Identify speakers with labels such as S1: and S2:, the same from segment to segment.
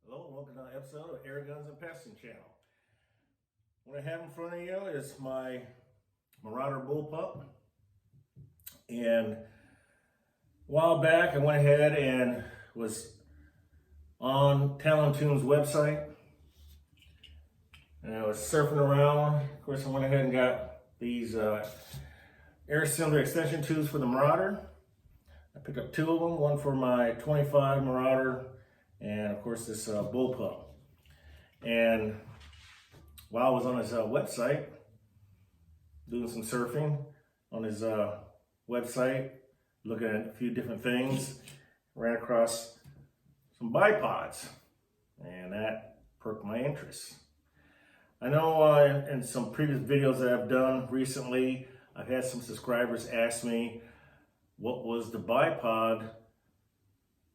S1: Hello, welcome to another episode of Air Guns and Pesting Channel. What I have in front of you is my Marauder bullpup. And a while back I went ahead and was on Talon Tunes website. And I was surfing around. Of course I went ahead and got these air cylinder extension tubes for the Marauder. I picked up two of them, one for my 25 Marauder and of course this bullpup. And while I was on his website, doing some surfing on his website, looking at a few different things, ran across some bipods, and that perked my interest. I know in some previous videos that I've done recently, I've had some subscribers ask me what was the bipod,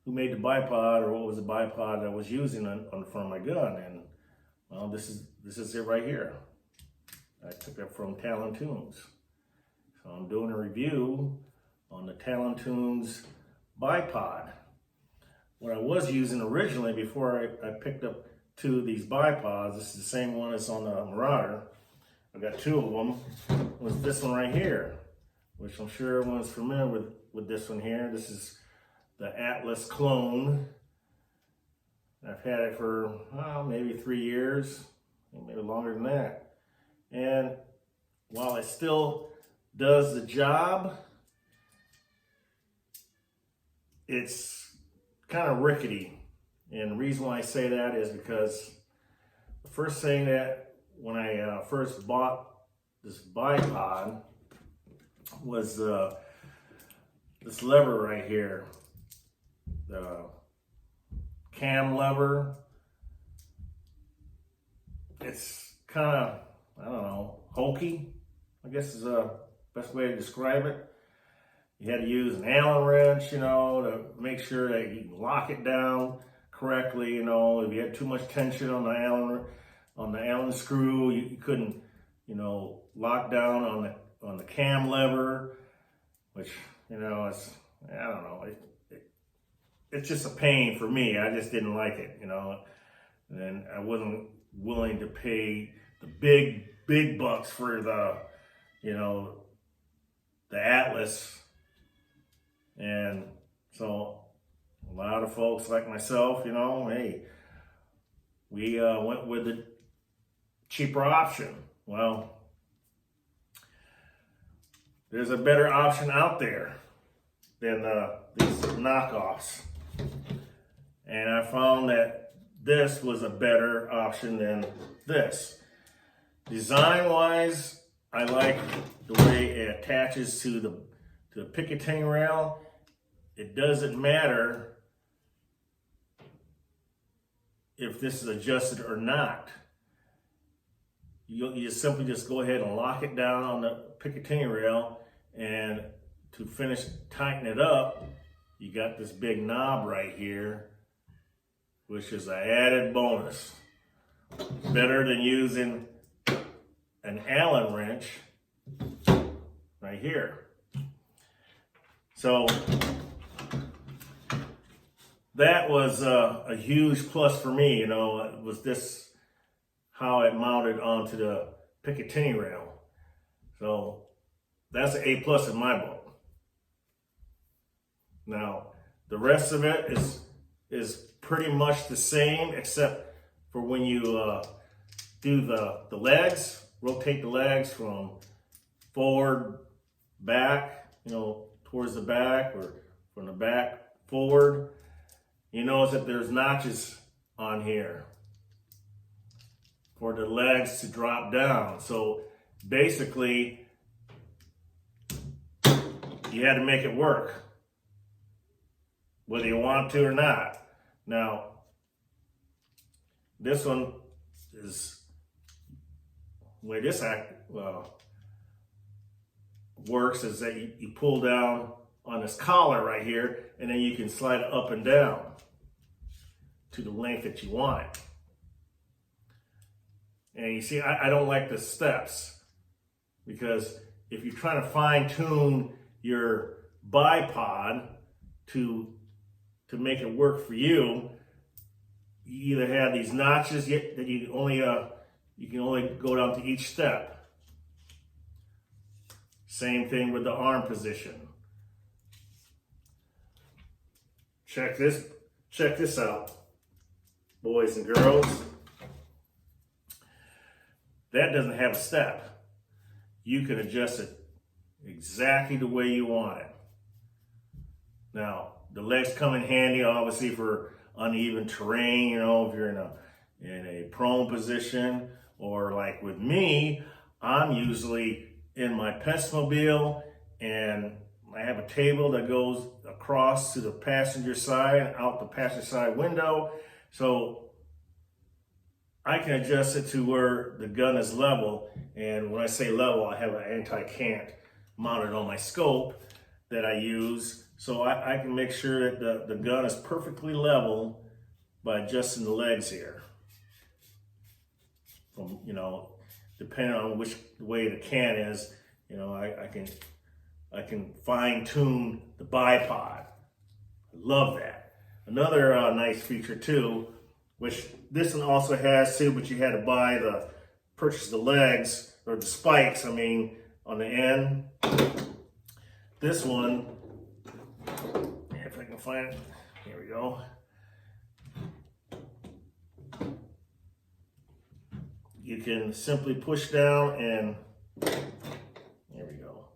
S1: who made the bipod, or what was the bipod I was using on the front of my gun. And well, this is it right here. I took that from Talon Tunes. So I'm doing a review on the Talon Tunes bipod. What I was using originally before I picked up two of these bipods, this is the same one as on the Marauder. I've got two of them. Was this one right here, which I'm sure everyone's familiar with this one here. This is the Atlas clone. I've had it for maybe 3 years, maybe longer than that. And while it still does the job, it's kind of rickety. And the reason why I say that is because the first thing that when I first bought this bipod was this lever right here. The cam lever. It's kind of, I don't know, hokey, I guess is the best way to describe it. You had to use an Allen wrench, to make sure that you can lock it down correctly. If you had too much tension on the Allen screw, you couldn't, lock down on the cam lever, which, it's, I don't know. It's just a pain for me. I just didn't like it, and I wasn't willing to pay the big bucks for the Atlas. And so a lot of folks like myself, hey, we went with the cheaper option. Well, there's a better option out there than these knockoffs. And I found that this was a better option than this. Design-wise, I like the way it attaches to the Picatinny rail. It doesn't matter if this is adjusted or not. You just simply go ahead and lock it down on the Picatinny rail, and to finish tighten it up, you got this big knob right here, which is an added bonus. Better than using an Allen wrench right here. So that was a huge plus for me. It was this how it mounted onto the Picatinny rail. So that's an A+ in my book. Now, the rest of it is pretty much the same, except for when you do the legs, rotate the legs from forward, back, towards the back, or from the back forward. You notice that there's notches on here for the legs to drop down. So basically, you had to make it work, whether you want to or not. Now, this one is, the way this works is that you pull down on this collar right here, and then you can slide it up and down to the length that you want. And you see, I don't like the steps, because if you're trying to fine tune your bipod to make it work for you, you either have these notches that you can only go down to each step. Same thing with the arm position. Check this out, boys and girls. That doesn't have a step. You can adjust it exactly the way you want it. Now, the legs come in handy, obviously, for uneven terrain, if you're in a prone position, or like with me, I'm usually in my Pentsmobile and I have a table that goes across to the passenger side, out the passenger side window. So I can adjust it to where the gun is level. And when I say level, I have an anti-cant mounted on my scope that I use. So I can make sure that the gun is perfectly level by adjusting the legs here. From, depending on which way the can is, I can fine tune the bipod. I love that. Another nice feature too, which this one also has too, but you had to purchase the legs, or the spikes, on the end. This one, if I can find it, here we go. You can simply push down and there we go.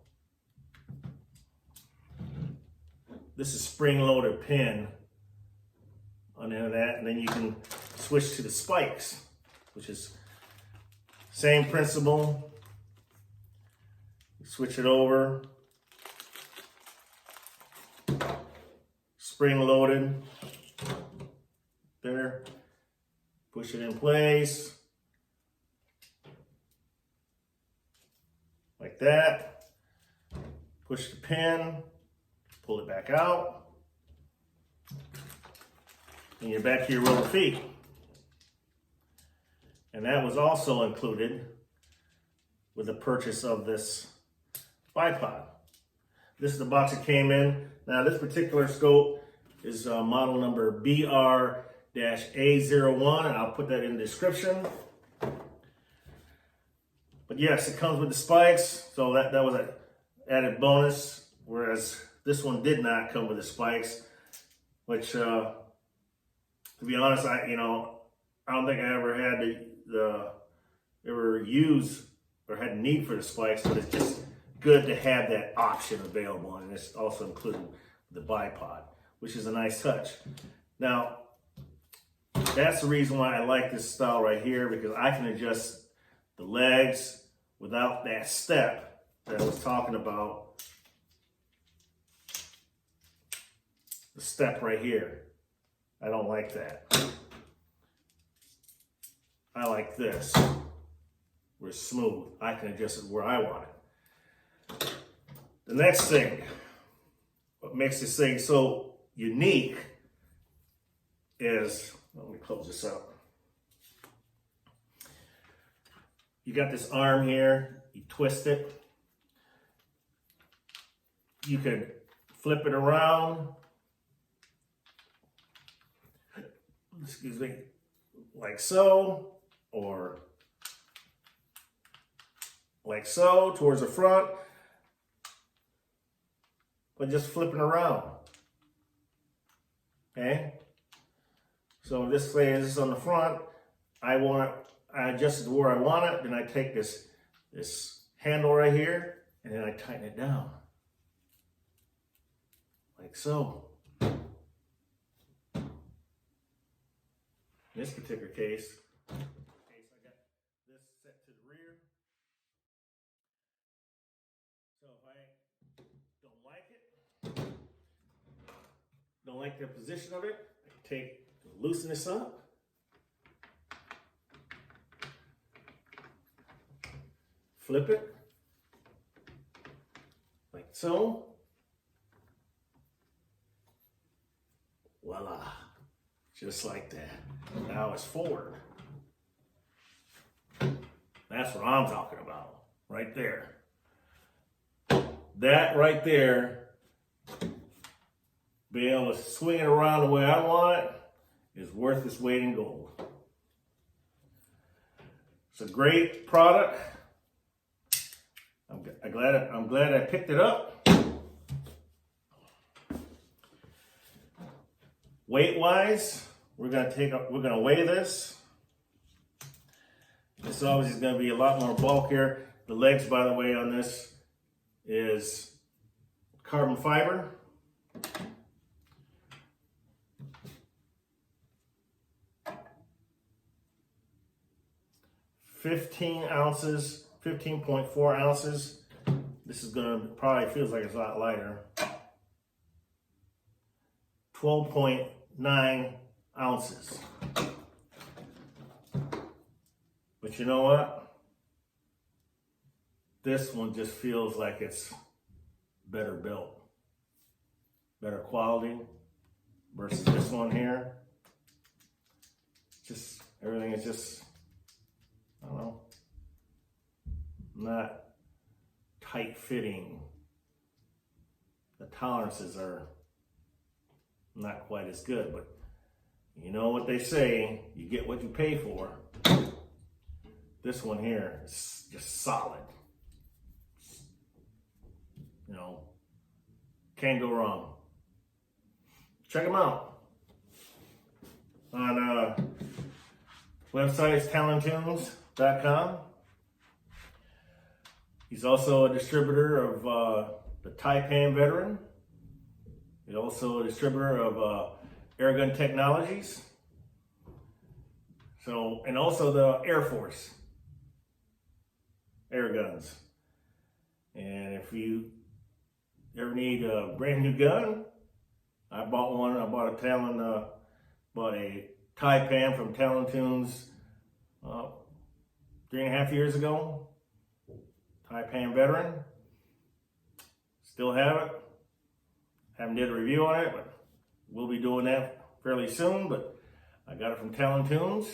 S1: This is spring-loaded pin on the end of that, and then you can switch to the spikes, which is same principle. Switch it over. Spring-loaded. There. Push it in place. Like that. Push the pin, pull it back out, and you're back to your rubber feet. And that was also included with the purchase of this bipod. This is the box it came in. Now this particular scope is model number BR-A01, and I'll put that in the description. But yes, it comes with the spikes, so that was an added bonus, whereas this one did not come with the spikes, which, to be honest, I don't think I ever had ever used or had a need for the spikes, but it's just good to have that option available, and it's also included the bipod, which is a nice touch. Now, that's the reason why I like this style right here, because I can adjust the legs without that step that I was talking about. The step right here. I don't like that. I like this. Where it's smooth. I can adjust it where I want it. The next thing, what makes this thing so unique is, let me close this up. You got this arm here, you twist it. You can flip it around, excuse me, like so, or like so, towards the front, but just flipping around, okay? So this way is on the front, I adjust it to where I want it, then I take this handle right here, and then I tighten it down. Like so. In this particular case, I got this set to the rear. So if I don't like the position of it, I can loosen this up. Flip it, like so. Voila, just like that. Now it's forward. That's what I'm talking about, right there. That right there, be able to swing it around the way I want it, is worth its weight in gold. It's a great product. I'm glad I picked it up. Weight-wise, we're gonna weigh this. This obviously is gonna be a lot more bulkier. The legs, by the way, on this is carbon fiber. .4 ounces. This is gonna probably feels like it's a lot lighter. 12.9 ounces. But you know what? This one just feels like it's better built, better quality versus this one here. Just everything is just, I don't know, not tight fitting. The tolerances are not quite as good, but you know what they say, you get what you pay for. This one here is just solid. You know, can't go wrong. Check them out. On websites, talontunes.com. He's also a distributor of the Taipan Veteran. He's also a distributor of Airgun Technologies. So, and also the Air Force air guns. And if you ever need a brand new gun, I bought one. I bought a Taipan from Talon Tunes 3.5 years ago. Taipan Veteran. Still have it. Haven't did a review on it, but we'll be doing that fairly soon. But I got it from Talon Tunes.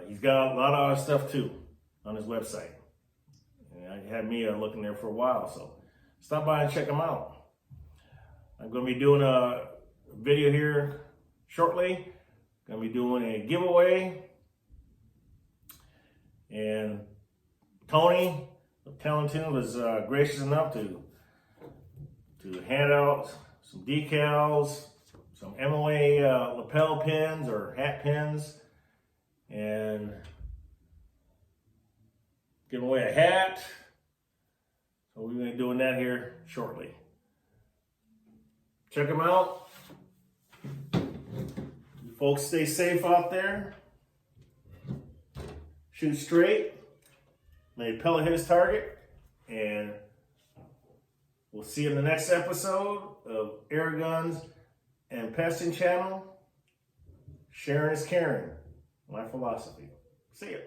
S1: He's got a lot of other stuff too on his website. And I had me looking there for a while, so stop by and check him out. I'm going to be doing a video here shortly. Going to be doing a giveaway. And Tony of Talon Tunes was gracious enough to hand out some decals, some MOA lapel pins or hat pins, and give away a hat. So we're going to be doing that here shortly. Check them out. You folks stay safe out there. Shoot straight. May the pellet hit his target. And we'll see you in the next episode of Air Guns and Pesting Channel. Sharing is caring. My philosophy. See ya.